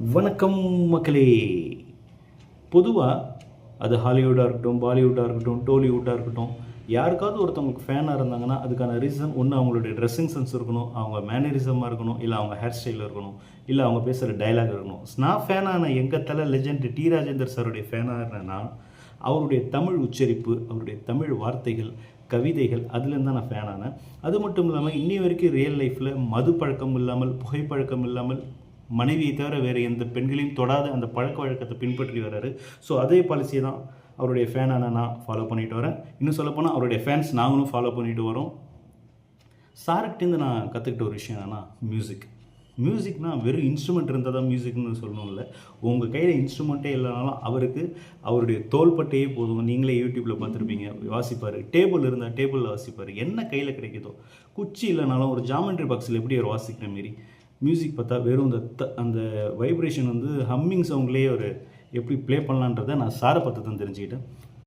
வணக்கம் மக்களே. பொதுவாக அது ஹாலிவுட்டாக இருக்கட்டும், பாலிவுட்டாக இருக்கட்டும், டோலிவுட்டாக இருக்கட்டும், யாருக்காவது ஒருத்தவங்களுக்கு ஃபேனாக இருந்தாங்கன்னா அதுக்கான ரீசன் ஒன்று அவங்களுடைய ட்ரெஸ்ஸிங் சென்ஸ் இருக்கணும், அவங்க மேனரிசமாக இருக்கணும், இல்லை அவங்க ஹேர் ஸ்டைல் இருக்கணும், இல்லை அவங்க பேசுகிற டைலாக் இருக்கணும். நான் ஃபேனான எங்கள் தலை லெஜெண்ட் டி ராஜேந்தர் சாருடைய ஃபேனாக இருந்தேன்னா அவருடைய தமிழ் உச்சரிப்பு, அவருடைய தமிழ் வார்த்தைகள், கவிதைகள், அதுலேருந்து தான் நான் ஃபேனானேன். அது மட்டும் இல்லாமல் இன்னி வரைக்கும் ரியல் லைஃப்பில் மது பழக்கம் இல்லாமல், புகைப்பழக்கம் இல்லாமல், மனைவியை தவிர வேறு எந்த பெண்களையும் தொடாத அந்த பழக்க வழக்கத்தை பின்பற்றி வர்றாரு. ஸோ அதே பாலிசியை தான் அவருடைய ஃபேனான நான் ஃபாலோ பண்ணிட்டு வரேன். இன்னும் சொல்லப்போனால் அவருடைய ஃபேன்ஸ் நாங்களும் ஃபாலோ பண்ணிட்டு வரோம். சார்கிட்டேருந்து நான் கற்றுக்கிட்ட ஒரு விஷயம் என்னன்னா மியூசிக்னால் வெறும் இன்ஸ்ட்ருமெண்ட் இருந்தால் தான் மியூசிக்னு சொல்லணும் இல்லை. உங்கள் கையில் இன்ஸ்ட்ருமெண்ட்டே இல்லைனாலும் அவருக்கு அவருடைய தோள்பட்டையே போதும். நீங்களே யூடியூப்பில் பார்த்துருப்பீங்க, வாசிப்பார். டேபிள் இருந்தால் டேபிளில் வாசிப்பார். என்ன கையில் கிடைக்குதோ, குச்சி இல்லைனாலும் ஒரு ஜாமெண்ட்ரி பாக்ஸில் எப்படி அவர் வாசிக்கிற மாரி மியூசிக் பார்த்தா வெறும் அந்த வைப்ரேஷன் வந்து ஹம்மிங் சவுண்ட்லேயே ஒரு எப்படி ப்ளே பண்ணலான்றதை நான் சாரை பார்த்து தான் தெரிஞ்சுக்கிட்டேன்.